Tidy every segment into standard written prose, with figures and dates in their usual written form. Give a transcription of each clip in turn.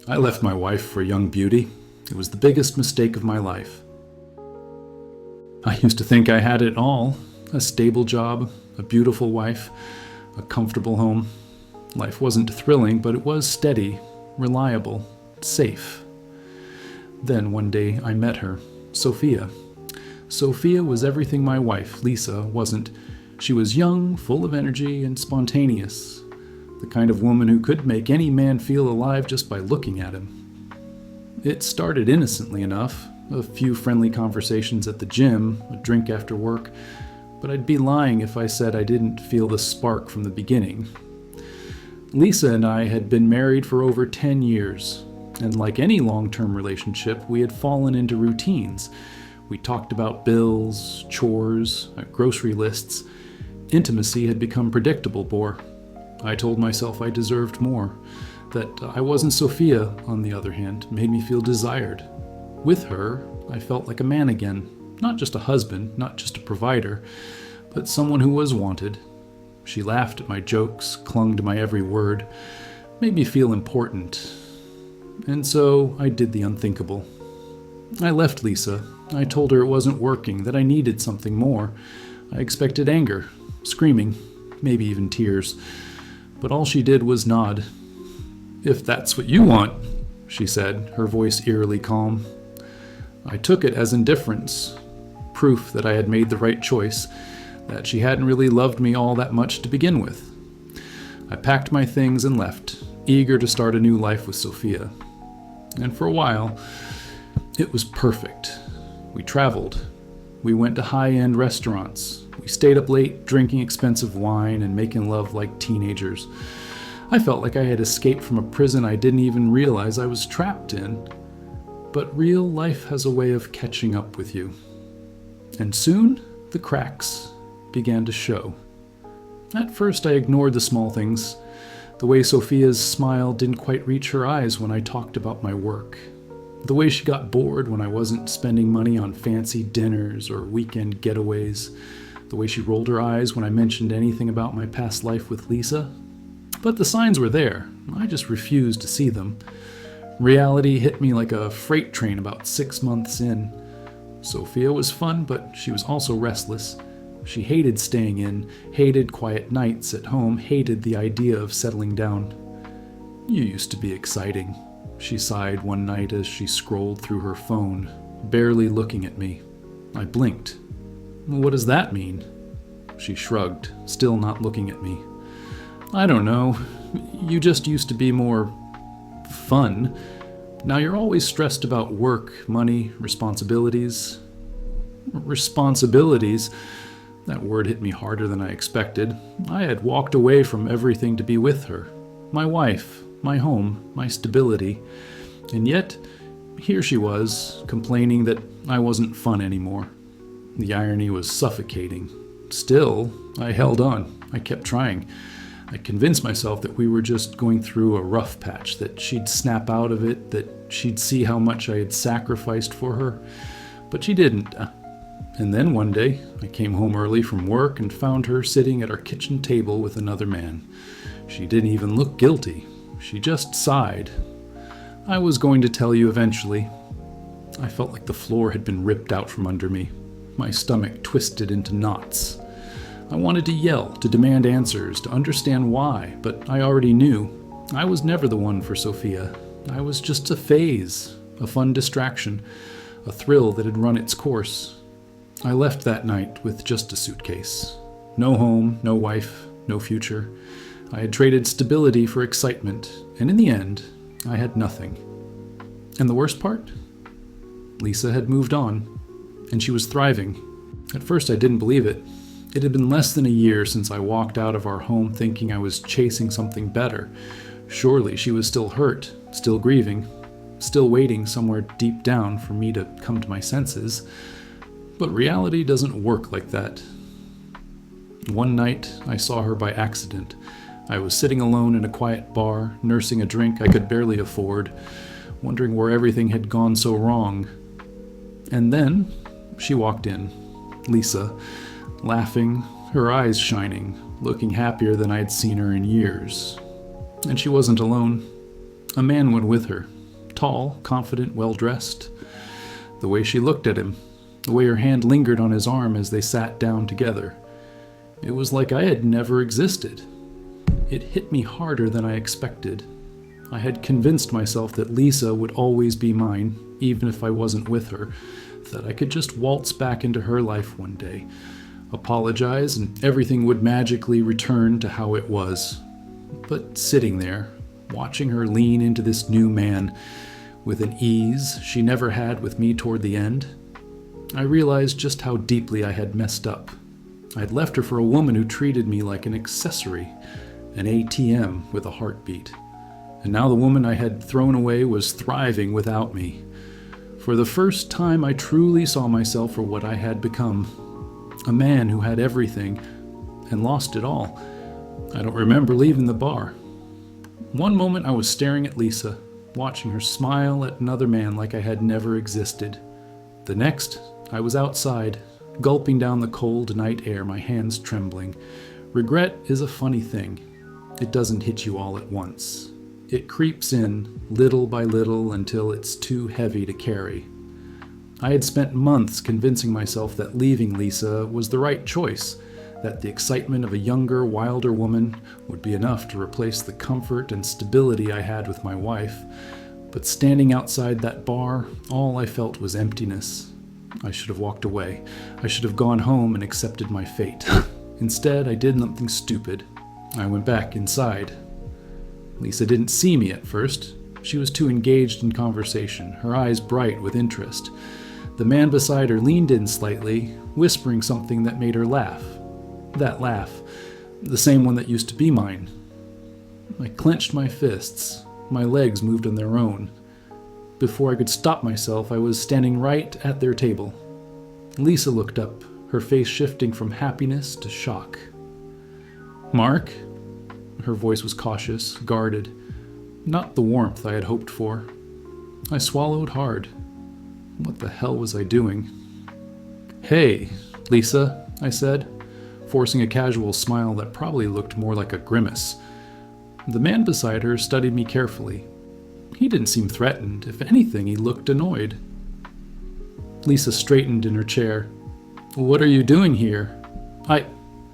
I left my wife for young beauty. It was the biggest mistake of my life. I used to think I had it all: a stable job, a beautiful wife, a comfortable home. Life wasn't thrilling, but it was steady, reliable, safe. Then one day I met her, Sophia. Sophia was everything my wife, Lisa, wasn't. She was young, full of energy, and spontaneous. The kind of woman who could make any man feel alive just by looking at him. It started innocently enough, a few friendly conversations at the gym, a drink after work, but I'd be lying if I said I didn't feel the spark from the beginning. Lisa and I had been married for over 10 years, and like any long-term relationship, we had fallen into routines. We talked about bills, chores, grocery lists. Intimacy had become predictable bore. I told myself I deserved more. That I wasn't Sophia, on the other hand, made me feel desired. With her, I felt like a man again. Not just a husband, not just a provider, but someone who was wanted. She laughed at my jokes, clung to my every word, made me feel important. And so I did the unthinkable. I left Lisa. I told her it wasn't working, that I needed something more. I expected anger, screaming, maybe even tears. But all she did was nod. "If that's what you want," she said, her voice eerily calm. I took it as indifference, proof that I had made the right choice, that she hadn't really loved me all that much to begin with. I packed my things and left, eager to start a new life with Sophia. And for a while, it was perfect. We traveled. We went to high-end restaurants. We stayed up late, drinking expensive wine and making love like teenagers. I felt like I had escaped from a prison I didn't even realize I was trapped in. But real life has a way of catching up with you. And soon, the cracks began to show. At first, I ignored the small things. The way Sophia's smile didn't quite reach her eyes when I talked about my work. The way she got bored when I wasn't spending money on fancy dinners or weekend getaways. The way she rolled her eyes when I mentioned anything about my past life with Lisa. But the signs were there. I just refused to see them. Reality hit me like a freight train about 6 months in. Sophia was fun, but she was also restless. She hated staying in, hated quiet nights at home, hated the idea of settling down. "You used to be exciting," she sighed one night as she scrolled through her phone, barely looking at me. I blinked. "What does that mean?" She shrugged, still not looking at me. "I don't know. You just used to be more fun. Now you're always stressed about work, money, responsibilities." Responsibilities? That word hit me harder than I expected. I had walked away from everything to be with her. My wife, my home, my stability. And yet, here she was, complaining that I wasn't fun anymore. The irony was suffocating. Still, I held on. I kept trying. I convinced myself that we were just going through a rough patch, that she'd snap out of it, that she'd see how much I had sacrificed for her. But she didn't. And then one day, I came home early from work and found her sitting at our kitchen table with another man. She didn't even look guilty. She just sighed. I was going to tell you eventually. I felt like the floor had been ripped out from under me. My stomach twisted into knots. I wanted to yell, to demand answers, to understand why, but I already knew. I was never the one for Sophia. I was just a phase, a fun distraction, a thrill that had run its course. I left that night with just a suitcase. No home, no wife, no future. I had traded stability for excitement, and in the end, I had nothing. And the worst part? Lisa had moved on, and she was thriving. At first, I didn't believe it. It had been less than a year since I walked out of our home thinking I was chasing something better. Surely she was still hurt, still grieving, still waiting somewhere deep down for me to come to my senses. But reality doesn't work like that. One night, I saw her by accident. I was sitting alone in a quiet bar, nursing a drink I could barely afford, wondering where everything had gone so wrong. And then, she walked in, Lisa, laughing, her eyes shining, looking happier than I'd seen her in years. And she wasn't alone. A man went with her, tall, confident, well-dressed. The way she looked at him, the way her hand lingered on his arm as they sat down together. It was like I had never existed. It hit me harder than I expected. I had convinced myself that Lisa would always be mine, even if I wasn't with her, that I could just waltz back into her life one day, apologize, and everything would magically return to how it was. But sitting there, watching her lean into this new man, with an ease she never had with me toward the end, I realized just how deeply I had messed up. I had left her for a woman who treated me like an accessory, an ATM with a heartbeat. And now the woman I had thrown away was thriving without me. For the first time, I truly saw myself for what I had become. A man who had everything and lost it all. I don't remember leaving the bar. One moment I was staring at Lisa, watching her smile at another man like I had never existed. The next, I was outside, gulping down the cold night air, my hands trembling. Regret is a funny thing. It doesn't hit you all at once. It creeps in, little by little, until it's too heavy to carry. I had spent months convincing myself that leaving Lisa was the right choice, that the excitement of a younger, wilder woman would be enough to replace the comfort and stability I had with my wife. But standing outside that bar, all I felt was emptiness. I should have walked away. I should have gone home and accepted my fate. Instead, I did something stupid. I went back inside. Lisa didn't see me at first. She was too engaged in conversation, her eyes bright with interest. The man beside her leaned in slightly, whispering something that made her laugh. That laugh, the same one that used to be mine. I clenched my fists. My legs moved on their own. Before I could stop myself, I was standing right at their table. Lisa looked up, her face shifting from happiness to shock. "Mark?" Her voice was cautious, guarded, not the warmth I had hoped for. I swallowed hard. What the hell was I doing? "Hey, Lisa," I said, forcing a casual smile that probably looked more like a grimace. The man beside her studied me carefully. He didn't seem threatened. If anything, he looked annoyed. Lisa straightened in her chair. "What are you doing here?"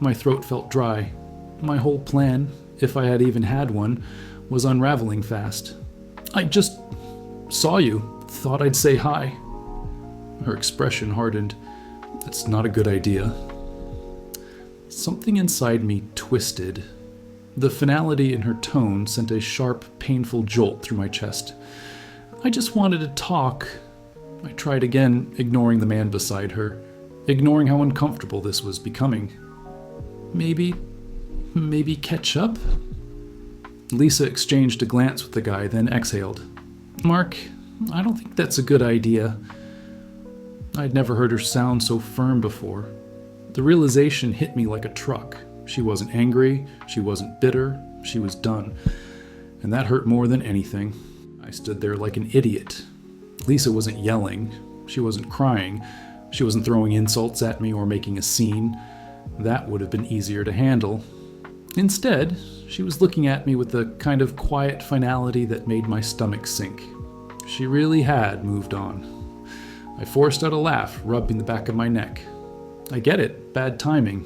My throat felt dry. My whole plan, if I had even had one, was unraveling fast. "I just saw you. Thought I'd say hi." Her expression hardened. "That's not a good idea." Something inside me twisted. The finality in her tone sent a sharp, painful jolt through my chest. "I just wanted to talk." I tried again, ignoring the man beside her, ignoring how uncomfortable this was becoming. Maybe catch up?" Lisa exchanged a glance with the guy, then exhaled. "Mark, I don't think that's a good idea." I'd never heard her sound so firm before. The realization hit me like a truck. She wasn't angry, she wasn't bitter, she was done. And that hurt more than anything. I stood there like an idiot. Lisa wasn't yelling, she wasn't crying, she wasn't throwing insults at me or making a scene. That would have been easier to handle. Instead, she was looking at me with the kind of quiet finality that made my stomach sink. She really had moved on. I forced out a laugh, rubbing the back of my neck. "I get it, bad timing."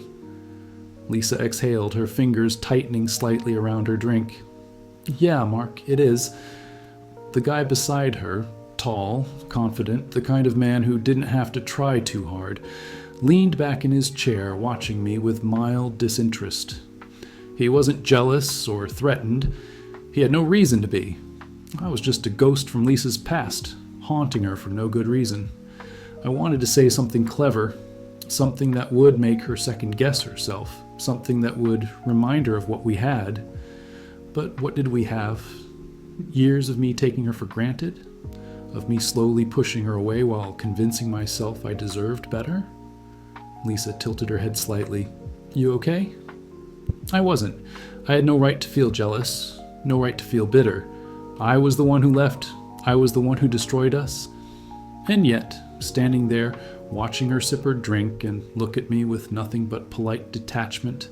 Lisa exhaled, her fingers tightening slightly around her drink. "Yeah, Mark, it is." The guy beside her, tall, confident, the kind of man who didn't have to try too hard, leaned back in his chair, watching me with mild disinterest. He wasn't jealous or threatened. He had no reason to be. I was just a ghost from Lisa's past, haunting her for no good reason. I wanted to say something clever, something that would make her second-guess herself, something that would remind her of what we had. But what did we have? Years of me taking her for granted? Of me slowly pushing her away while convincing myself I deserved better? Lisa tilted her head slightly. "You okay?" I wasn't. I had no right to feel jealous, no right to feel bitter. I was the one who left. I was the one who destroyed us. And yet, standing there, watching her sip her drink and look at me with nothing but polite detachment,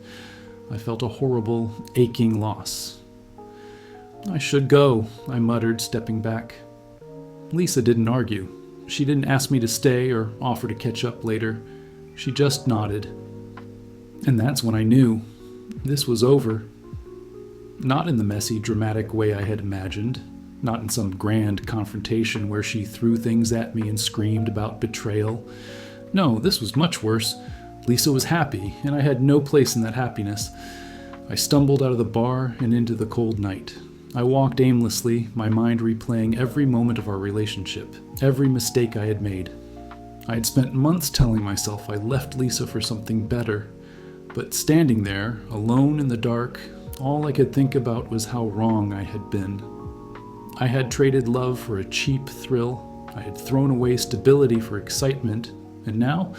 I felt a horrible, aching loss. "I should go," I muttered, stepping back. Lisa didn't argue. She didn't ask me to stay or offer to catch up later. She just nodded. And that's when I knew this was over. Not in the messy, dramatic way I had imagined. Not in some grand confrontation where she threw things at me and screamed about betrayal. No, this was much worse. Lisa was happy, and I had no place in that happiness. I stumbled out of the bar and into the cold night. I walked aimlessly, my mind replaying every moment of our relationship, every mistake I had made. I had spent months telling myself I left Lisa for something better, but standing there, alone in the dark, all I could think about was how wrong I had been. I had traded love for a cheap thrill. I had thrown away stability for excitement, and now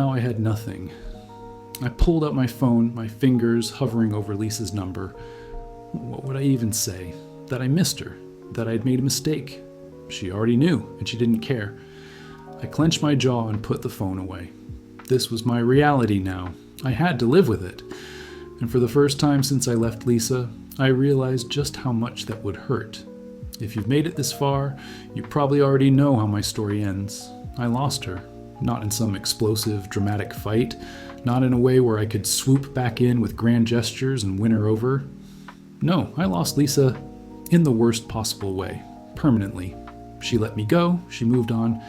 I had nothing. I pulled out my phone, my fingers hovering over Lisa's number. What would I even say? That I missed her, that I had made a mistake. She already knew, and she didn't care. I clenched my jaw and put the phone away. This was my reality now. I had to live with it. And for the first time since I left Lisa, I realized just how much that would hurt. If you've made it this far, you probably already know how my story ends. I lost her. Not in some explosive, dramatic fight. Not in a way where I could swoop back in with grand gestures and win her over. No, I lost Lisa in the worst possible way, permanently. She let me go, she moved on,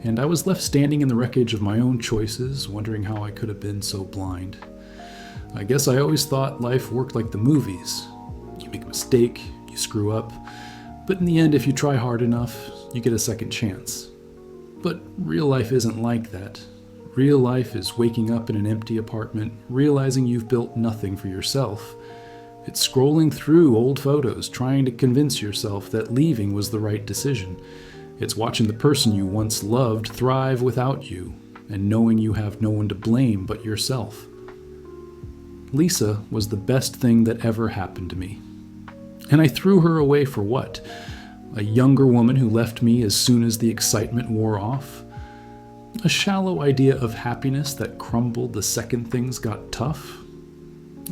and I was left standing in the wreckage of my own choices, wondering how I could have been so blind. I guess I always thought life worked like the movies. You make a mistake, you screw up, but in the end, if you try hard enough, you get a second chance. But real life isn't like that. Real life is waking up in an empty apartment, realizing you've built nothing for yourself. It's scrolling through old photos, trying to convince yourself that leaving was the right decision. It's watching the person you once loved thrive without you, and knowing you have no one to blame but yourself. Lisa was the best thing that ever happened to me. And I threw her away for what? A younger woman who left me as soon as the excitement wore off? A shallow idea of happiness that crumbled the second things got tough?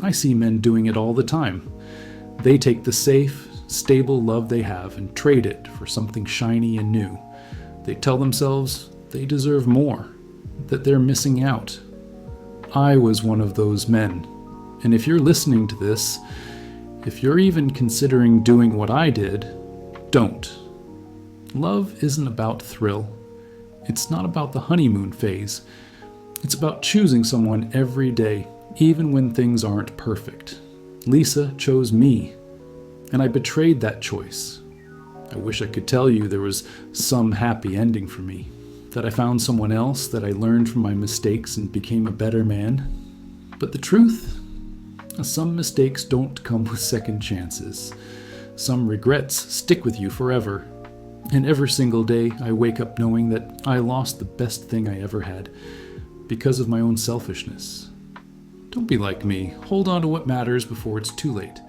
I see men doing it all the time. They take the safe, stable love they have and trade it for something shiny and new. They tell themselves they deserve more, that they're missing out. I was one of those men. And if you're listening to this, if you're even considering doing what I did, don't. Love isn't about thrill. It's not about the honeymoon phase. It's about choosing someone every day, even when things aren't perfect. Lisa chose me, and I betrayed that choice. I wish I could tell you there was some happy ending for me, that I found someone else, that I learned from my mistakes and became a better man. But the truth? Some mistakes don't come with second chances. Some regrets stick with you forever. And every single day I wake up knowing that I lost the best thing I ever had because of my own selfishness. Don't be like me. Hold on to what matters before it's too late.